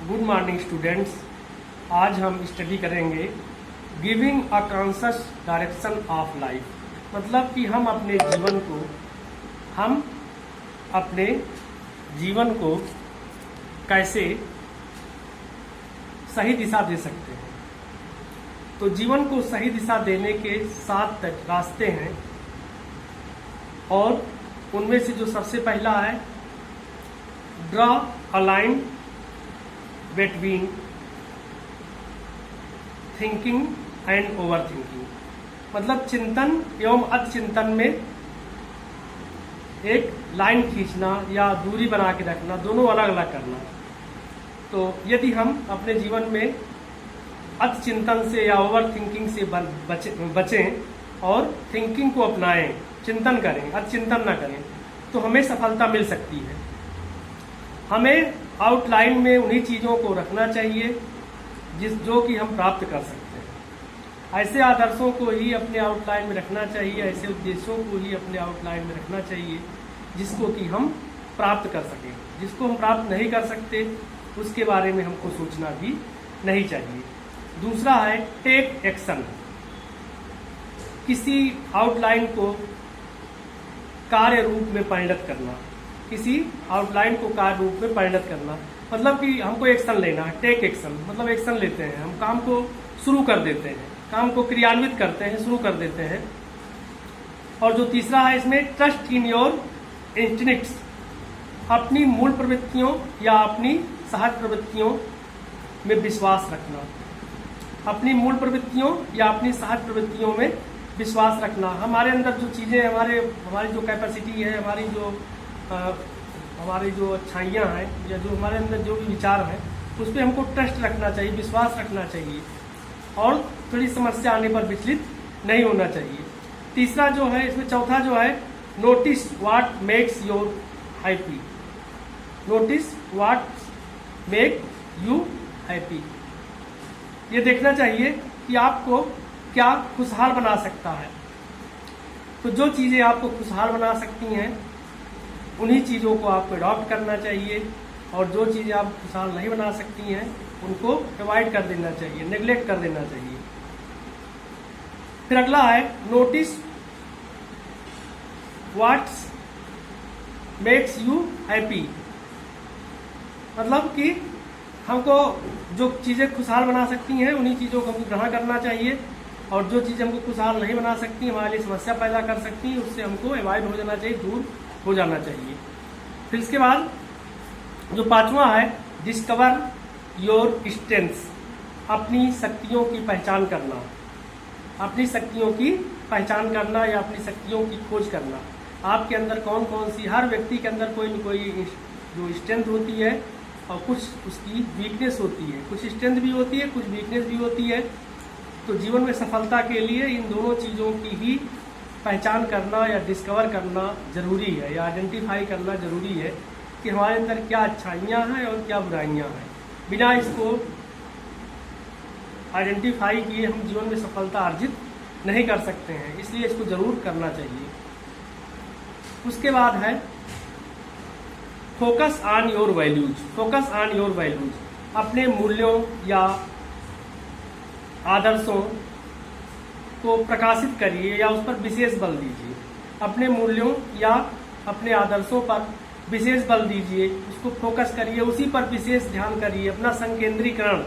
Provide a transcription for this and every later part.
Good morning students. आज हम study करेंगे giving a conscious direction of life. मतलब कि हम अपने जीवन को कैसे सही दिशा दे सकते हैं। तो जीवन को सही दिशा देने के 7 रास्ते हैं और उनमें से जो सबसे पहला है, draw a line between thinking and over thinking. मतलब चिंतन एवं अतिचिंतन में एक लाइन खींचना या दूरी बना के रखना, दोनों अलग अलग करना। तो यदि हम अपने जीवन में अतिचिंतन से या ओवर थिंकिंग से बचें और थिंकिंग को अपनाएं, चिंतन करें, अतिचिंतन ना करें, तो हमें सफलता मिल सकती है। हमें आउटलाइन में उन्हीं चीज़ों को रखना चाहिए जो कि हम प्राप्त कर सकते हैं। ऐसे आदर्शों को ही अपने आउटलाइन में रखना चाहिए, ऐसे उद्देश्यों को ही अपने आउटलाइन में रखना चाहिए जिसको कि हम प्राप्त कर सकें। जिसको हम प्राप्त नहीं कर सकते उसके बारे में हमको सोचना भी नहीं चाहिए। दूसरा है टेक एक्शन। किसी आउटलाइन को कार्य रूप में परिणत करना, किसी आउटलाइन को कार्य रूप में परिणत करना। मतलब कि हमको एक्शन लेना है, टेक एक्शन मतलब एक्शन लेते हैं, हम काम को शुरू कर देते हैं, काम को क्रियान्वित करते हैं, शुरू कर देते हैं। और जो तीसरा है इसमें, ट्रस्ट इन योर इंस्टिंक्ट्स। अपनी मूल प्रवृत्तियों या अपनी सहज प्रवृत्तियों में विश्वास रखना, अपनी मूल प्रवृत्तियों या अपनी सहज प्रवृत्तियों में विश्वास रखना। हमारे अंदर जो चीज़ें, हमारी जो कैपेसिटी है, हमारी जो अच्छाइयाँ हैं या जो हमारे अंदर जो भी विचार हैं, उस पर हमको ट्रस्ट रखना चाहिए, विश्वास रखना चाहिए और थोड़ी समस्या आने पर विचलित नहीं होना चाहिए। तीसरा जो है इसमें, चौथा जो है, notice what makes you happy. Notice what make you happy. ये देखना चाहिए कि आपको क्या खुशहाल बना सकता है। तो जो चीज़ें आपको खुशहाल बना सकती हैं उन्हीं चीज़ों को आपको अडॉप्ट करना चाहिए और जो चीज़ें आप खुशहाल नहीं बना सकती हैं उनको अवॉइड कर देना चाहिए, नेग्लेक्ट कर देना चाहिए। फिर अगला है, notice what's makes you happy. मतलब कि हमको जो चीज़ें खुशहाल बना सकती हैं उन्हीं चीज़ों को हमको ग्रहण करना चाहिए और जो चीज़ें हमको खुशहाल नहीं बना सकती, हमारे लिए समस्या पैदा कर सकती हैं, उससे हमको अवॉइड हो जाना चाहिए, दूर हो जाना चाहिए। फिर इसके बाद जो 5वां है, डिस्कवर योर स्ट्रेंथ्स। अपनी शक्तियों की पहचान करना, अपनी शक्तियों की पहचान करना या अपनी शक्तियों की खोज करना। आपके अंदर कौन कौन सी, हर व्यक्ति के अंदर कोई न कोई जो स्ट्रेंथ होती है और कुछ उसकी वीकनेस होती है, कुछ स्ट्रेंथ भी होती है, कुछ वीकनेस भी होती है। तो जीवन में सफलता के लिए इन दोनों चीज़ों की ही पहचान करना या डिस्कवर करना जरूरी है, या आइडेंटिफाई करना जरूरी है कि हमारे अंदर क्या अच्छाइयाँ हैं और क्या बुराइयाँ हैं। बिना इसको आइडेंटिफाई किए हम जीवन में सफलता अर्जित नहीं कर सकते हैं, इसलिए इसको जरूर करना चाहिए। उसके बाद है, focus on your values. Focus on your values. अपने मूल्यों या आदर्शों को प्रकाशित करिए या उस पर विशेष बल दीजिए। अपने मूल्यों या अपने आदर्शों पर विशेष बल दीजिए, उसको फोकस करिए, उसी पर विशेष ध्यान करिए। अपना संकेंद्रीकरण,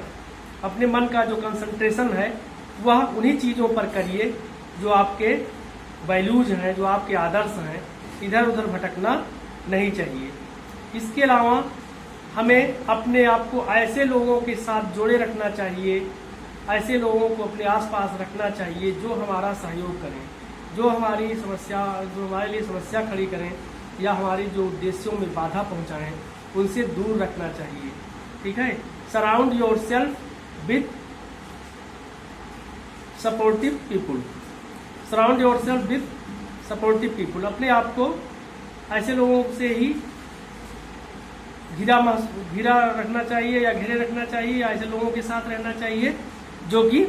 अपने मन का जो कंसंट्रेशन है वह उन्हीं चीज़ों पर करिए जो आपके वैल्यूज हैं, जो आपके आदर्श हैं। इधर उधर भटकना नहीं चाहिए। इसके अलावा हमें अपने आप को ऐसे लोगों के साथ जोड़े रखना चाहिए, ऐसे लोगों को अपने आसपास रखना चाहिए जो हमारा सहयोग करें, जो हमारे लिए समस्या खड़ी करें या हमारी जो उद्देश्यों में बाधा पहुंचाएं, उनसे दूर रखना चाहिए। ठीक है। Surround your self with supportive people. Surround your self with supportive people. अपने आप को ऐसे लोगों से ही घिरा रखना चाहिए या घेरे रखना चाहिए, या ऐसे लोगों के साथ रहना चाहिए जो कि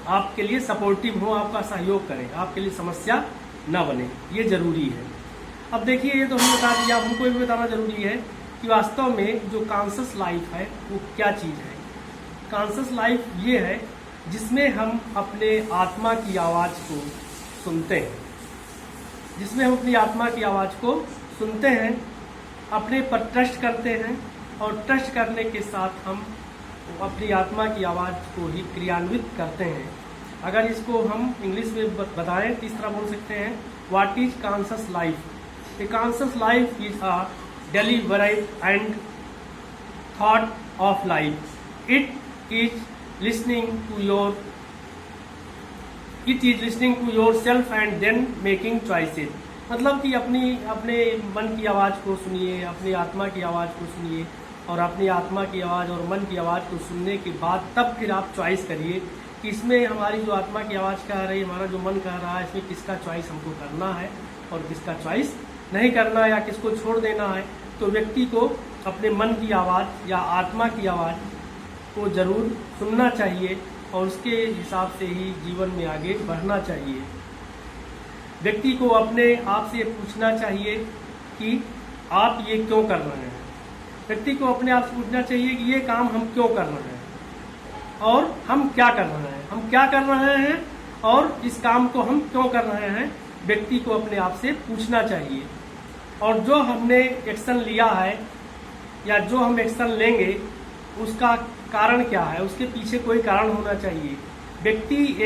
आपके लिए सपोर्टिव हो, आपका सहयोग करें, आपके लिए समस्या ना बने। ये जरूरी है। अब देखिए, ये तो हमने बता दिया, हमको भी बताना जरूरी है कि वास्तव में जो कॉन्शियस लाइफ है वो क्या चीज़ है। कॉन्शियस लाइफ ये है जिसमें हम अपने आत्मा की आवाज़ को सुनते हैं, जिसमें हम अपनी आत्मा की आवाज़ को सुनते हैं, अपने पर ट्रस्ट करते हैं और ट्रस्ट करने के साथ हम अपनी आत्मा की आवाज़ को ही क्रियान्वित करते हैं। अगर इसको हम इंग्लिश में बताएं तो इस तरह बोल सकते हैं, what is conscious life. A conscious life is a deliberate and thought of life. It is listening to your self and then making choices. मतलब कि अपने मन की आवाज़ को सुनिए, अपनी आत्मा की आवाज़ को सुनिए और अपनी आत्मा की आवाज़ और मन की आवाज़ को सुनने के बाद तब फिर आप चॉइस करिए कि इसमें हमारी जो आत्मा की आवाज़ कह रही है, हमारा जो मन कह रहा है, इसमें किसका चॉइस हमको करना है और किसका चॉइस नहीं करना या किसको छोड़ देना है। तो व्यक्ति को अपने मन की आवाज़ या आत्मा की आवाज़ को ज़रूर सुनना चाहिए और उसके हिसाब से ही जीवन में आगे बढ़ना चाहिए। व्यक्ति को अपने आप से पूछना चाहिए कि आप ये क्यों कर रहे हैं। व्यक्ति को अपने आप से पूछना चाहिए कि ये काम हम क्यों कर रहे हैं और हम क्या कर रहे हैं, हम क्या कर रहे हैं और इस काम को हम क्यों कर रहे हैं। व्यक्ति को अपने आप से पूछना चाहिए और जो हमने एक्शन लिया है या जो हम एक्शन लेंगे उसका कारण क्या है, उसके पीछे कोई कारण होना चाहिए। व्यक्ति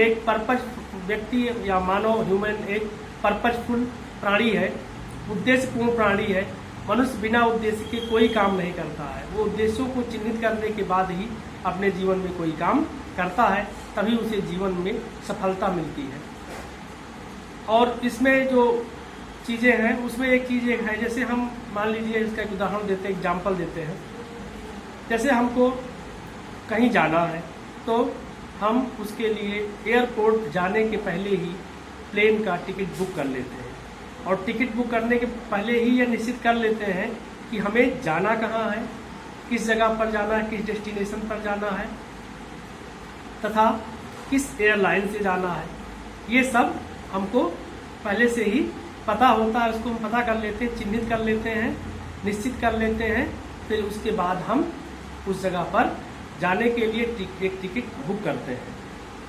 या मानव ह्यूमन एक पर्पजफुल प्राणी है, उद्देश्यपूर्ण प्राणी है। मनुष्य बिना उद्देश्य के कोई काम नहीं करता है। वो उद्देश्यों को चिन्हित करने के बाद ही अपने जीवन में कोई काम करता है, तभी उसे जीवन में सफलता मिलती है। और इसमें जो चीज़ें हैं उसमें एक चीज़ एक है, जैसे हम मान लीजिए इसका एक उदाहरण देते हैं, एग्जाम्पल देते हैं। जैसे हमको कहीं जाना है तो हम उसके लिए एयरपोर्ट जाने के पहले ही प्लेन का टिकट बुक कर लेते हैं और टिकट बुक करने के पहले ही यह निश्चित कर लेते हैं कि हमें जाना कहाँ है, किस जगह पर जाना है, किस डेस्टिनेशन पर जाना है तथा किस एयरलाइन से जाना है। ये सब हमको पहले से ही पता होता है, उसको हम पता कर लेते हैं, चिन्हित कर लेते हैं, निश्चित कर लेते हैं। फिर उसके बाद हम उस जगह पर जाने के लिए एक टिकट बुक करते हैं।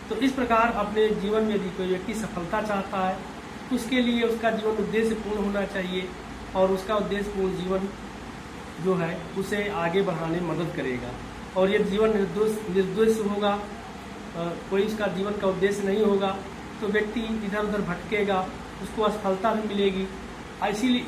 तो इस प्रकार अपने जीवन में यदि कोई व्यक्ति सफलता चाहता है तो उसके लिए उसका जीवन उद्देश्यपूर्ण होना चाहिए और उसका उद्देश्यपूर्ण जीवन जो है उसे आगे बढ़ाने में मदद करेगा। और ये जीवन निर्दोष होगा, कोई उसका जीवन का उद्देश्य नहीं होगा तो व्यक्ति इधर उधर भटकेगा, उसको असफलता भी मिलेगी।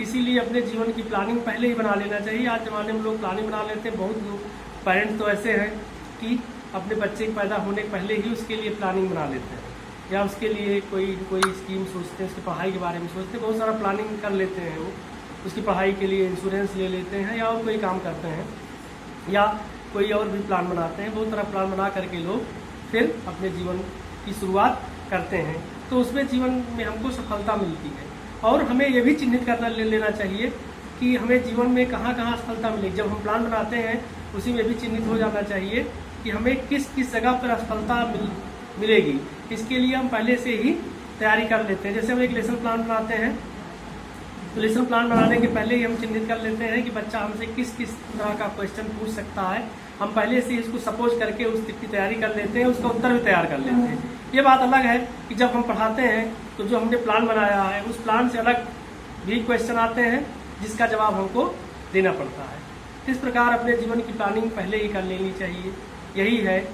इसीलिए अपने जीवन की प्लानिंग पहले ही बना लेना चाहिए। आज ज़माने में लोग प्लानिंग बना लेते हैं। बहुत लोग पेरेंट्स तो ऐसे हैं कि अपने बच्चे के पैदा होने के पहले ही उसके लिए प्लानिंग बना लेते हैं या उसके लिए कोई स्कीम सोचते हैं, उसकी पढ़ाई के बारे में सोचते हैं, बहुत सारा प्लानिंग कर लेते हैं। वो उसकी पढ़ाई के लिए इंश्योरेंस ले लेते हैं या और कोई काम करते हैं या कोई और भी प्लान बनाते हैं। बहुत सारा प्लान बना करके लोग फिर अपने जीवन की शुरुआत करते हैं, तो उसमें जीवन में हमको सफलता मिलती है। और हमें ये भी चिन्हित करना ले लेना चाहिए कि हमें जीवन में कहाँ कहाँ सफलता मिलेगी। जब हम प्लान बनाते हैं उसी में भी चिन्हित हो जाना चाहिए कि हमें किस किस जगह पर सफलता मिलेगी। इसके लिए हम पहले से ही तैयारी कर लेते हैं। जैसे हम एक लेसन प्लान बनाते हैं तो लेसन प्लान बनाने के पहले ही हम चिन्हित कर लेते हैं कि बच्चा हमसे किस किस तरह का क्वेश्चन पूछ सकता है। हम पहले से इसको सपोज करके उसकी तैयारी कर लेते हैं, उसका उत्तर भी तैयार कर लेते हैं। ये बात अलग है कि जब हम पढ़ाते हैं तो जो हमने प्लान बनाया है उस प्लान से अलग भी क्वेश्चन आते हैं जिसका जवाब हमको देना पड़ता है। इस प्रकार अपने जीवन की प्लानिंग पहले ही कर लेनी चाहिए। यही है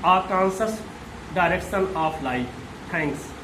a conscious direction of life. Thanks.